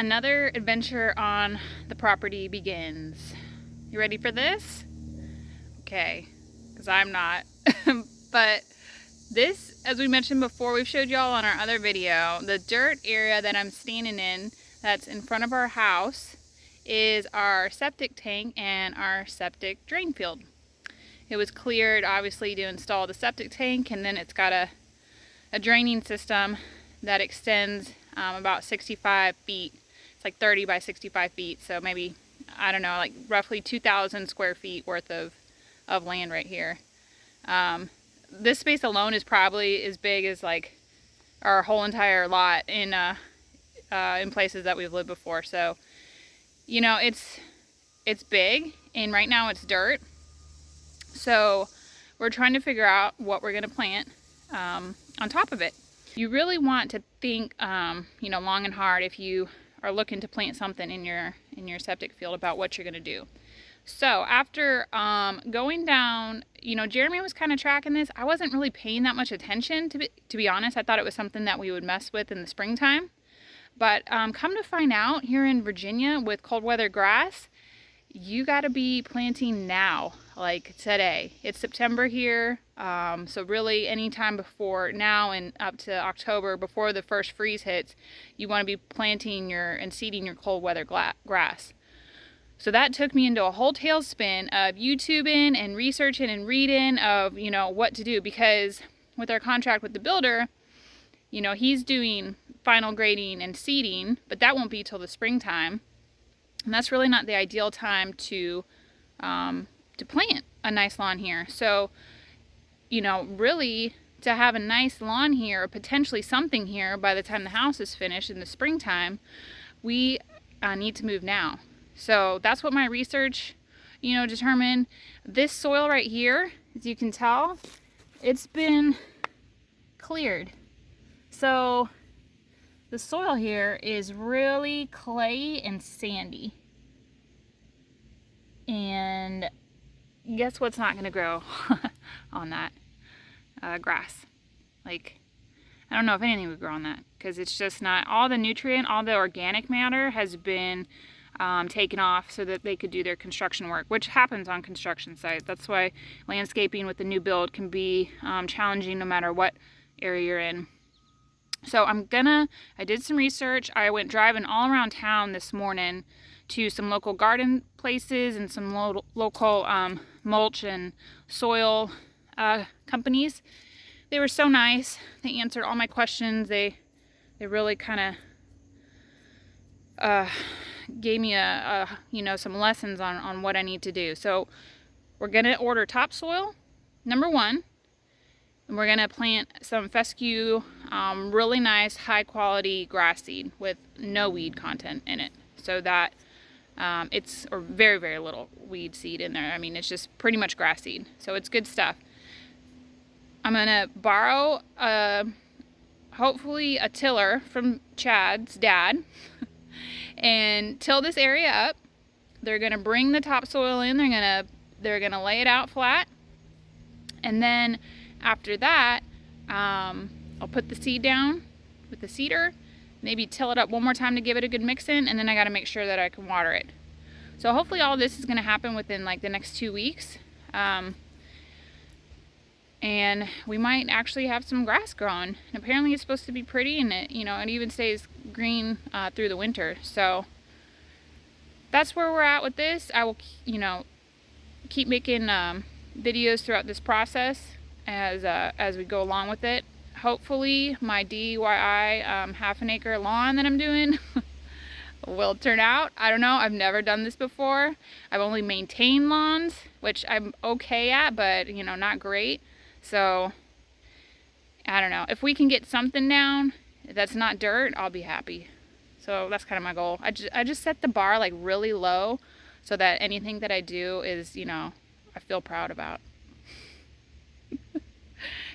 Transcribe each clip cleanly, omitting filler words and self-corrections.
Another adventure on the property begins. You ready for this? Okay, because I'm not. But this, as we mentioned before, we've showed y'all on our other video, the dirt area that I'm standing in that's in front of our house is our septic tank and our septic drain field. It was cleared obviously to install the septic tank, and then it's got a draining system that extends about 65 feet. It's like 30 by 65 feet, so maybe, I don't know, like roughly 2,000 square feet worth of land right here. This space alone is probably as big as like our whole entire lot in places that we've lived before. So, you know, it's big, and right now it's dirt. So we're trying to figure out what we're going to plant on top of it. You really want to think, you know, long and hard if you are looking to plant something in your septic field about what you're going to do. So after going down, you know, Jeremy was kind of tracking this. I wasn't really paying that much attention, to be honest. I thought it was something that we would mess with in the springtime. But come to find out, here in Virginia with cold weather grass, you got to be planting now, like today. It's September here, so really anytime before now and up to October, before the first freeze hits, you want to be planting and seeding your cold weather grass. So that took me into a whole tailspin of YouTubing and researching and reading of, you know, what to do, because with our contract with the builder, you know, he's doing final grading and seeding, but that won't be till the springtime. And that's really not the ideal time to plant a nice lawn here. So, you know, really to have a nice lawn here, or potentially something here by the time the house is finished in the springtime, we need to move now. So that's what my research, you know, determined. This soil right here, as you can tell, it's been cleared. So the soil here is really clay and sandy. And guess what's not going to grow on that? Grass. Like, I don't know if anything would grow on that, because it's just not, all the organic matter has been taken off so that they could do their construction work, which happens on construction sites. That's why landscaping with the new build can be challenging no matter what area you're in. So I did some research. I went driving all around town this morning to some local garden places and some local mulch and soil companies. They were so nice. They answered all my questions. They really kind of gave me you know, some lessons on what I need to do. So we're gonna order topsoil, number one. And we're gonna plant some fescue, really nice, high quality grass seed with no weed content in it. So that or very, very little weed seed in there. I mean, it's just pretty much grass seed. So it's good stuff. I'm gonna borrow, hopefully a tiller from Chad's dad and till this area up. They're gonna bring the topsoil in. They're gonna lay it out flat. And then after that, I'll put the seed down with the seeder, maybe till it up one more time to give it a good mix in, and then I got to make sure that I can water it. So hopefully all this is going to happen within like the next 2 weeks. And we might actually have some grass growing. And apparently it's supposed to be pretty, and it even stays green through the winter. So that's where we're at with this. I will, keep making videos throughout this process as we go along with it. Hopefully my DIY half an acre lawn that I'm doing will turn out. I don't know. I've never done this before. I've only maintained lawns, which I'm okay at, but not great. So I don't know. If we can get something down that's not dirt, I'll be happy. So that's kind of my goal. I just set the bar like really low so that anything that I do is, I feel proud about.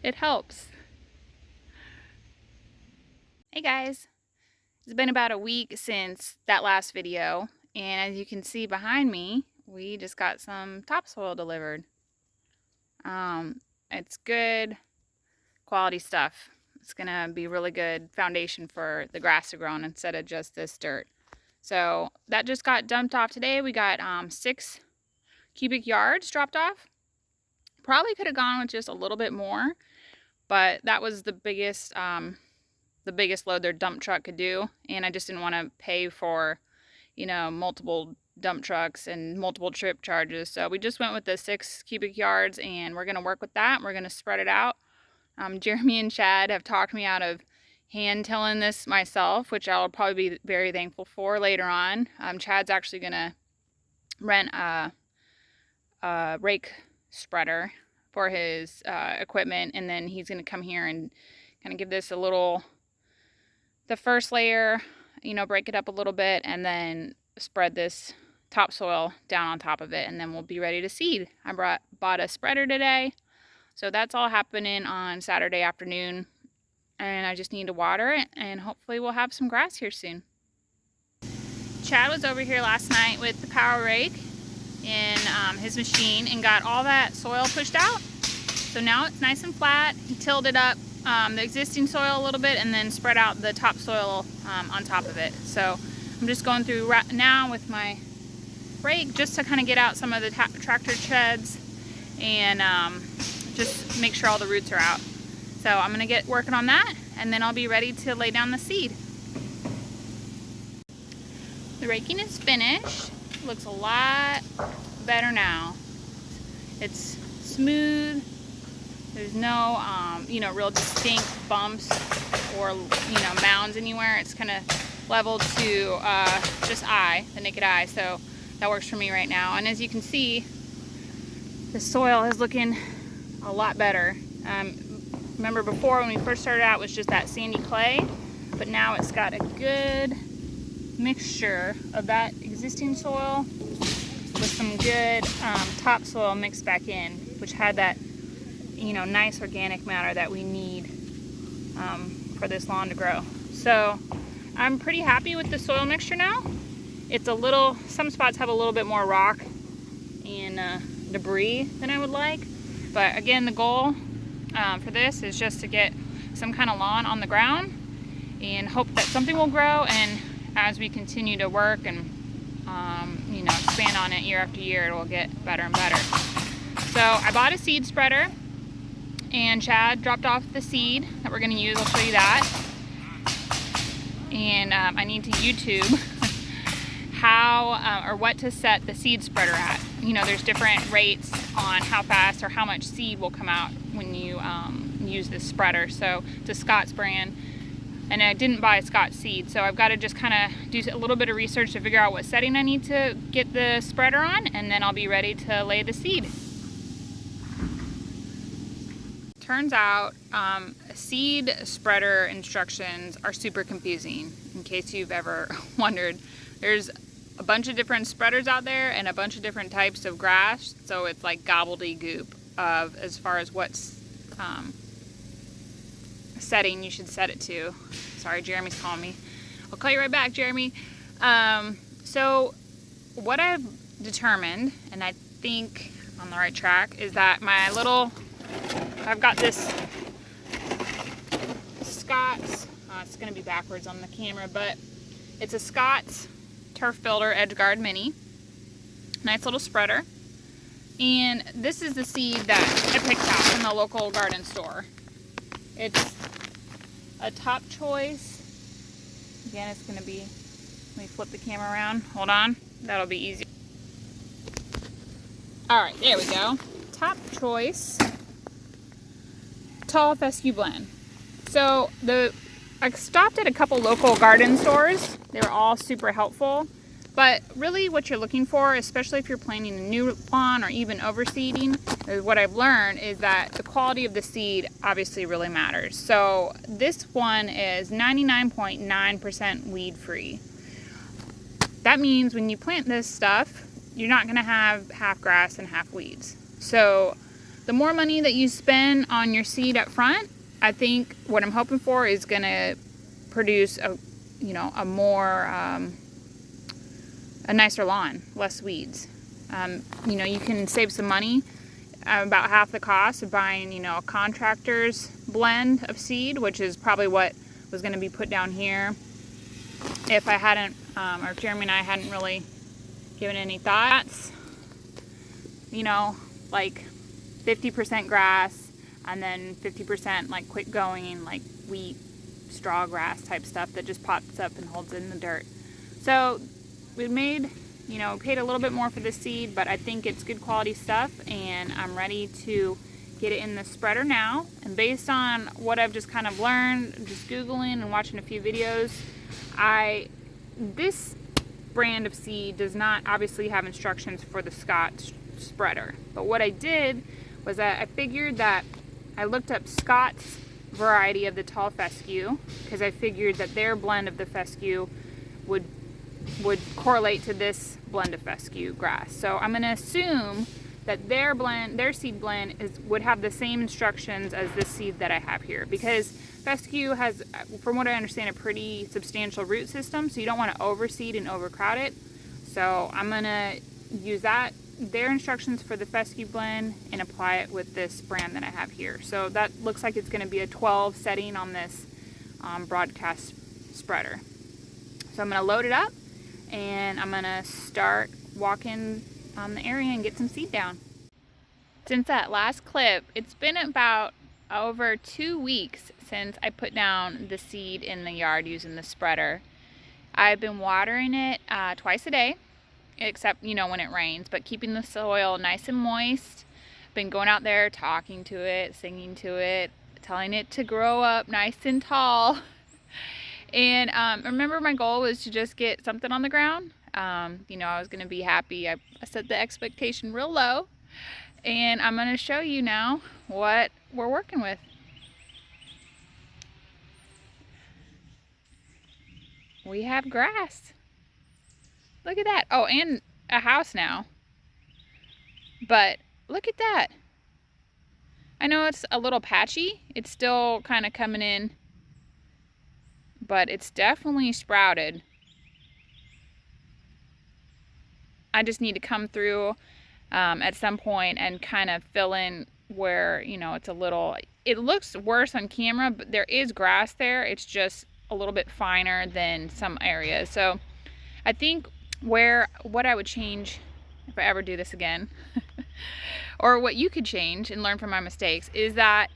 It helps. Hey guys, it's been about a week since that last video, and as you can see behind me, we just got some topsoil delivered. It's good quality stuff. It's gonna be really good foundation for the grass to grow on instead of just this dirt. So that just got dumped off today. We got 6 cubic yards dropped off. Probably could have gone with just a little bit more, but that was the biggest load their dump truck could do, and I just didn't want to pay for, you know, multiple dump trucks and multiple trip charges. So we just went with the 6 cubic yards, and we're going to work with that. We're going to spread it out. Jeremy and Chad have talked me out of hand tilling this myself, which I'll probably be very thankful for later on. Chad's actually going to rent a rake spreader for his equipment, and then he's going to come here and kind of give this a little, the first layer, you know, break it up a little bit, and then spread this topsoil down on top of it, and then we'll be ready to seed. I bought a spreader today, so that's all happening on Saturday afternoon, and I just need to water it, and hopefully we'll have some grass here soon. Chad was over here last night with the power rake in his machine and got all that soil pushed out. So now it's nice and flat. He tilled it up, the existing soil a little bit, and then spread out the topsoil on top of it. So I'm just going through right now with my rake just to kind of get out some of the tractor sheds and just make sure all the roots are out. So I'm going to get working on that, and then I'll be ready to lay down the seed. The raking is finished. Looks a lot better now. It's smooth. There's no, you know, real distinct bumps or, you know, mounds anywhere. It's kind of leveled to just the naked eye. So that works for me right now. And as you can see, the soil is looking a lot better. Remember before when we first started out, it was just that sandy clay, but now it's got a good mixture of that existing soil with some good topsoil mixed back in, which had that, you know, nice organic matter that we need for this lawn to grow. So I'm pretty happy with the soil mixture now. It's a little, some spots have a little bit more rock and debris than I would like, but again, the goal for this is just to get some kind of lawn on the ground and hope that something will grow, and as we continue to work and you know, expand on it year after year, it will get better and better. So I bought a seed spreader, and Chad dropped off the seed that we're going to use. I'll show you that. And I need to YouTube how or what to set the seed spreader at. You know, there's different rates on how fast or how much seed will come out when you use this spreader. So it's a Scott's brand, and I didn't buy a Scott seed, so I've got to just kind of do a little bit of research to figure out what setting I need to get the spreader on, and then I'll be ready to lay the seed. Turns out seed spreader instructions are super confusing. In case you've ever wondered, there's a bunch of different spreaders out there and a bunch of different types of grass, so it's like gobbledygook of as far as what's setting you should set it to. Sorry, Jeremy's calling me. I'll call you right back, Jeremy. So what I've determined, and I think on the right track, is that I've got this Scott's, it's going to be backwards on the camera, but it's a Scott's Turf Builder Edge Guard Mini. Nice little spreader. And this is the seed that I picked out from the local garden store. It's a top choice. Again, it's going to be, let me flip the camera around. Hold on. That'll be easy. Alright, there we go. Top choice tall fescue blend. So I stopped at a couple local garden stores. They were all super helpful. But really what you're looking for, especially if you're planting a new lawn or even overseeding, is what I've learned is that the quality of the seed obviously really matters. So this one is 99.9% weed free. That means when you plant this stuff, you're not going to have half grass and half weeds. So the more money that you spend on your seed up front, I think what I'm hoping for is going to produce a nicer lawn, less weeds. You can save some money, about half the cost of buying, a contractor's blend of seed, which is probably what was going to be put down here if I hadn't or Jeremy and I hadn't really given any thoughts. You know, like 50% grass and then 50% like quick going, like wheat, straw grass type stuff that just pops up and holds it in the dirt. So we made, you know, paid a little bit more for the seed, but I think it's good quality stuff, and I'm ready to get it in the spreader now. And based on what I've just kind of learned, just Googling and watching a few videos, this brand of seed does not obviously have instructions for the Scott spreader. But what I did was I figured that I looked up Scott's variety of the tall fescue, because I figured that their blend of the fescue would correlate to this blend of fescue grass. So I'm going to assume that their seed blend would have the same instructions as this seed that I have here, because fescue has, from what I understand, a pretty substantial root system, so you don't want to overseed and overcrowd it. So I'm going to use their instructions for the fescue blend and apply it with this brand that I have here. So that looks like it's going to be a 12 setting on this broadcast spreader. So I'm going to load it up, and I'm going to start walking on the area and get some seed down. Since that last clip, it's been about over 2 weeks since I put down the seed in the yard using the spreader. I've been watering it twice a day, except, you know, when it rains, but keeping the soil nice and moist. Been going out there, talking to it, singing to it, telling it to grow up nice and tall. And remember, my goal was to just get something on the ground. You know, I was going to be happy. I set the expectation real low, and I'm going to show you now what we're working with. We have grass. Look at that. Oh, and a house now. But look at that. I know it's a little patchy. It's still kind of coming in, but it's definitely sprouted. I just need to come through at some point and kind of fill in where, you know, it looks worse on camera, but there is grass there. It's just a little bit finer than some areas. So I think what I would change if I ever do this again, or what you could change and learn from my mistakes, is that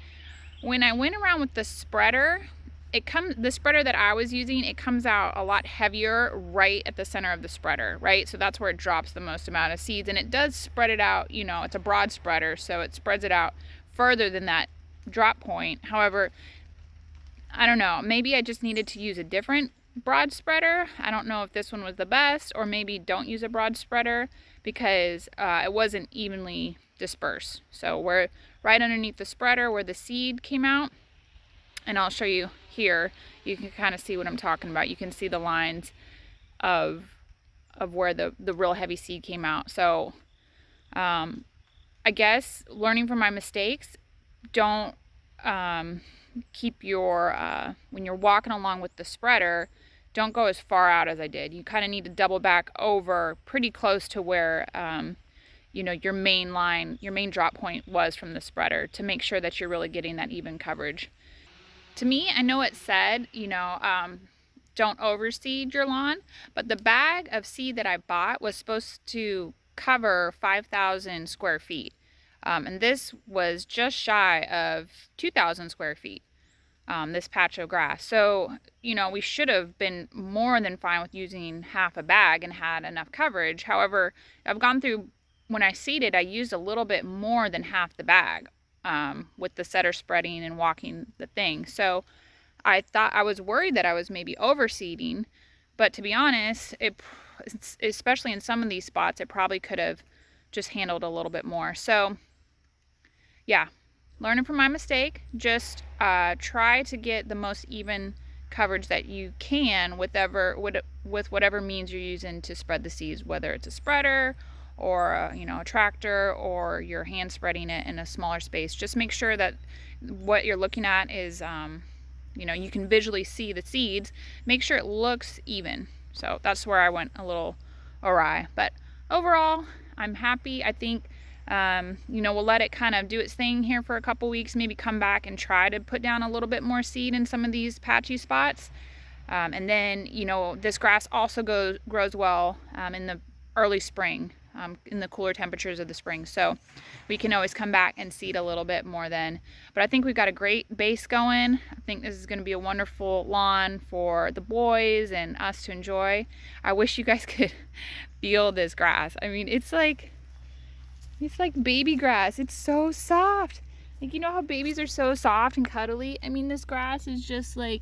when I went around with the spreader, the spreader that I was using, it comes out a lot heavier right at the center of the spreader, right? So that's where it drops the most amount of seeds, and it does spread it out, you know, it's a broad spreader, so it spreads it out further than that drop point. However, I don't know, maybe I just needed to use a different broad spreader. I don't know if this one was the best, or maybe don't use a broad spreader, because it wasn't evenly dispersed. So we're right underneath the spreader where the seed came out, and I'll show you here. You can kind of see what I'm talking about. You can see the lines of where the real heavy seed came out. So I guess learning from my mistakes, don't keep your when you're walking along with the spreader, don't go as far out as I did. You kind of need to double back over pretty close to where you know, your main drop point was from the spreader, to make sure that you're really getting that even coverage. To me, I know it said, you know, don't overseed your lawn, but the bag of seed that I bought was supposed to cover 5,000 square feet. And this was just shy of 2,000 square feet, this patch of grass. So, you know, we should have been more than fine with using half a bag and had enough coverage. However, I've gone through, when I seeded, I used a little bit more than half the bag with the setter spreading and walking the thing. So I was worried that I was maybe overseeding, but to be honest, especially in some of these spots, it probably could have just handled a little bit more. So yeah, learning from my mistake, just try to get the most even coverage that you can with whatever means you're using to spread the seeds, whether it's a spreader or a tractor, or you're hand spreading it in a smaller space. Just make sure that what you're looking at is you can visually see the seeds. Make sure it looks even. So that's where I went a little awry, but overall I'm happy. I think we'll let it kind of do its thing here for a couple weeks, maybe come back and try to put down a little bit more seed in some of these patchy spots. And then, you know, this grass also grows well in the early spring, in the cooler temperatures of the spring. So we can always come back and seed a little bit more then. But I think we've got a great base going. I think this is going to be a wonderful lawn for the boys and us to enjoy. I wish you guys could feel this grass. I mean, it's like baby grass. It's so soft. Like, you know how babies are so soft and cuddly? I mean, this grass is just like,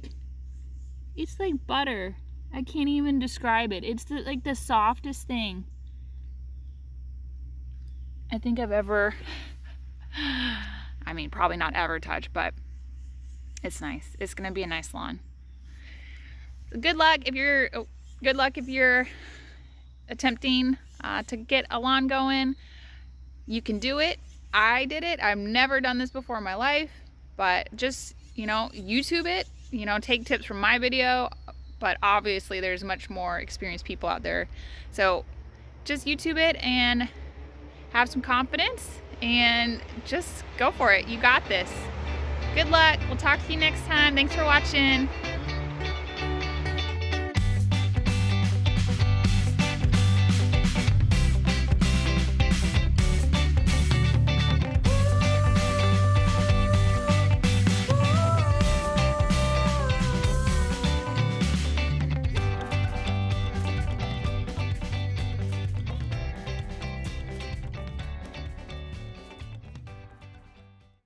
it's like butter. I can't even describe it. It's like the softest thing I think I've ever, I mean, probably not ever touched, but it's nice. It's gonna be a nice lawn. So good luck if you're attempting to get a lawn going. You can do it. I did it. I've never done this before in my life, but just, you know, YouTube it, you know, take tips from my video, but obviously there's much more experienced people out there. So just YouTube it and have some confidence and just go for it. You got this. Good luck. We'll talk to you next time. Thanks for watching.